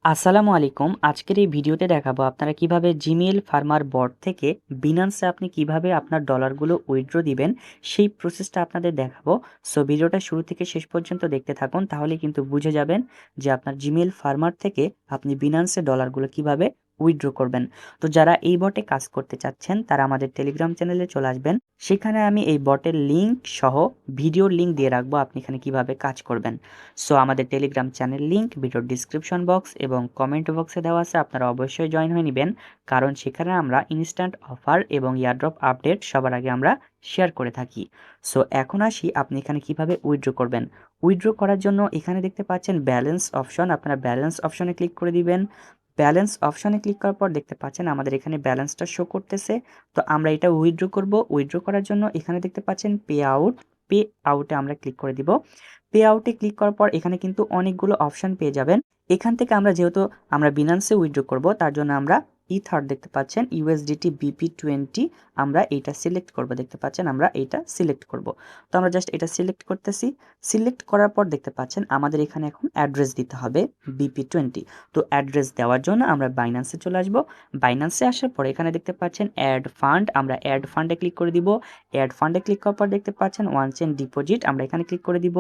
আসসালামু আলাইকুম। আজকের এই ভিডিওতে দেখাবো আপনারা কিভাবে জিমেইল ফার্মার বট থেকে বিনান্সে আপনি কিভাবে আপনার ডলারগুলো উইথড্র দিবেন সেই প্রসেসটা আপনাদের দেখাবো। সো ভিডিওটা শুরু থেকে শেষ পর্যন্ত দেখতে থাকুন, তাহলে কিন্তু বুঝে যাবেন যে আপনার জিমেইল ফার্মার থেকে আপনি বিনান্সে ডলারগুলো কিভাবে উইথড্র করবেন। তো যারা এই বটে কাজ করতে চাচ্ছেন তারা আমাদের টেলিগ্রাম চ্যানেলে চলে আসবেন। সেখানে আমি এই বটের লিঙ্ক সহ ভিডিওর লিঙ্ক দিয়ে রাখবো, আপনি এখানে কিভাবে কাজ করবেন। সো আমাদের টেলিগ্রাম চ্যানেল লিঙ্ক ভিডিওর ডিসক্রিপশন বক্স এবং কমেন্ট বক্সে দেওয়া আছে, আপনারা অবশ্যই জয়েন হয়ে নেবেন, কারণ সেখানে আমরা ইনস্ট্যান্ট অফার এবং ইয়ারড্রপ আপডেট সবার আগে আমরা শেয়ার করে থাকি। সো এখন আসি আপনি এখানে কিভাবে উইথড্র করবেন। উইথড্র করার জন্য এখানে দেখতে পাচ্ছেন ব্যালেন্স অপশন, আপনারা ব্যালেন্স অপশনে ক্লিক করে দিবেন। ব্যালেন্স অপশনে ক্লিক করার পর দেখতে পাচ্ছেন আমাদের এখানে ব্যালেন্সটা শো করতেছে। তো আমরা এটা উইথড্র করব। উইথড্র করার জন্য এখানে দেখতে পাচ্ছেন পে আউটে আমরা ক্লিক করে দিব। পে আউটে ক্লিক করার পর এখানে কিন্তু অনেকগুলো অপশন পেয়ে যাবেন। এখান থেকে আমরা যেহেতু আমরা বিনান্সে উইথড্র করব, তার জন্য আমরা ইথার দেখতে পাচ্ছেন ইউএসডিটি BP20 আমরা এইটা সিলেক্ট করব। দেখতে পাচ্ছেন আমরা এইটা সিলেক্ট করব। তো আমরা জাস্ট এটা সিলেক্ট করতেছি। সিলেক্ট করার পর দেখতে পাচ্ছেন আমাদের এখানে এখন অ্যাড্রেস দিতে হবে BP20। তো অ্যাড্রেস দেওয়ার জন্য আমরা বাইন্যান্সে চলে আসব। বাইন্যান্সে আসার পর এখানে দেখতে পাচ্ছেন অ্যাড ফান্ড, আমরা অ্যাড ফান্ডে ক্লিক করে দিব। অ্যাড ফান্ডে ক্লিক করার পর দেখতে পাচ্ছেন ওয়ান চেন ডিপোজিট, আমরা এখানে ক্লিক করে দিব।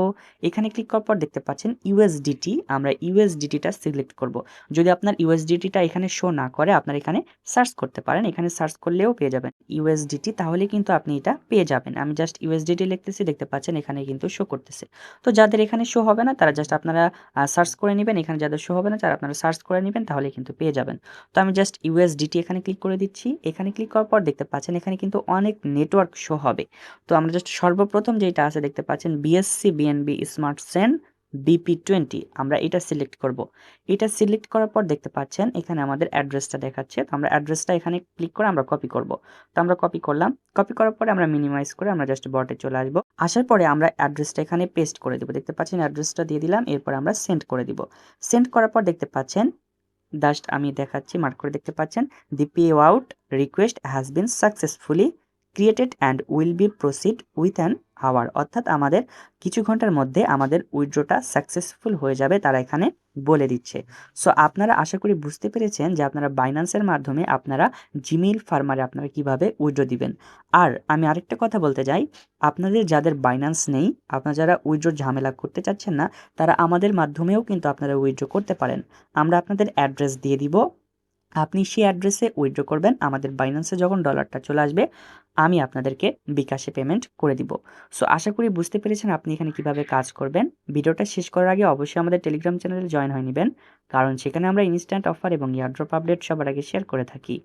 এখানে ক্লিক করার পর দেখতে পাচ্ছেন ইউএসডিটি, আমরা ইউএসডিটিটা সিলেক্ট করব। যদি আপনার ইউএসডিটিটা এখানে শো না করে আপনার এখানে সার্চ করতে পারেন, এখানে সার্চ করলেও পেয়ে যাবেন ইউএসডিটি, তাহলে কিন্তু আপনি এটা পেয়ে যাবেন। আমি জাস্ট ইউএসডিটি লিখতেছি, দেখতে পাচ্ছেন এখানে কিন্তু শো করতেছে। তো যাদের এখানে শো হবে না তারা জাস্ট আপনারা সার্চ করে নেবেন, এখানে যাদের শো হবে না তারা আপনারা সার্চ করে নেবেন, তাহলে কিন্তু পেয়ে যাবেন। তো আমি জাস্ট ইউএসডিটি এখানে ক্লিক করে দিচ্ছি। এখানে ক্লিক করার পর দেখতে পাচ্ছেন এখানে কিন্তু অনেক নেটওয়ার্ক শো হবে। তো আমরা জাস্ট সর্বপ্রথম যেটা আছে দেখতে পাচ্ছেন BSc BNB smart chain BP20, আমরা এটা সিলেক্ট করব। এটা সিলেক্ট করার পর দেখতে পাচ্ছেন এখানে আমাদের অ্যাড্রেসটা দেখাচ্ছে। তো আমরা অ্যাড্রেসটা এখানে ক্লিক করে আমরা কপি করব। তো আমরা কপি করলাম। কপি করার পরে আমরা মিনিমাইজ করে আমরা জাস্ট বটে চলে আসব। আসার পরে আমরা অ্যাড্রেসটা এখানে পেস্ট করে দেব। দেখতে পাচ্ছেন অ্যাড্রেসটা দিয়ে দিলাম, এরপর আমরা সেন্ড করে দিব। সেন্ড করার পর দেখতে পাচ্ছেন জাস্ট আমি দেখাচ্ছি, মার্ক করে দেখতে পাচ্ছেন the pay out request has been successfully created and will be proceed with an hour, অর্থাৎ আমাদের কিছু ঘন্টার মধ্যে আমাদের উইথড্রটা সাকসেসফুল হয়ে যাবে, তারা এখানে বলে দিচ্ছে। সো আপনারা আশা করি বুঝতে পেরেছেন যে আপনারা বাইন্যান্সের মাধ্যমে আপনারা জিমেইল ফার্মারে আপনারা কিভাবে উইথড্র দিবেন। আর আমি আরেকটা কথা বলতে চাই, আপনাদের যাদের বাইন্যান্স নেই, আপনারা যারা উইথড্র ঝামেলা করতে চাচ্ছেন না, তারা আমাদের মাধ্যমেও কিন্তু আপনারা উইথড্র করতে পারেন। আমরা আপনাদের অ্যাড্রেস দিয়ে দিব, আপনি সেই অ্যাড্রেসে উইথড্র করবেন। আমাদের বাইন্যান্সে যখন ডলারটা চলে আসবে আমি আপনাদেরকে বিকাশে পেমেন্ট করে দিব। সো আশা করি বুঝতে পেরেছেন আপনি এখানে কিভাবে কাজ করবেন। ভিডিওটা শেষ করার আগে অবশ্যই আমাদের টেলিগ্রাম চ্যানেলে জয়েন হয়ে নেবেন, কারণ সেখানে আমরা ইনস্ট্যান্ট অফার এবং ইয়ারড্রপ আপডেট সবার আগে শেয়ার করে থাকি।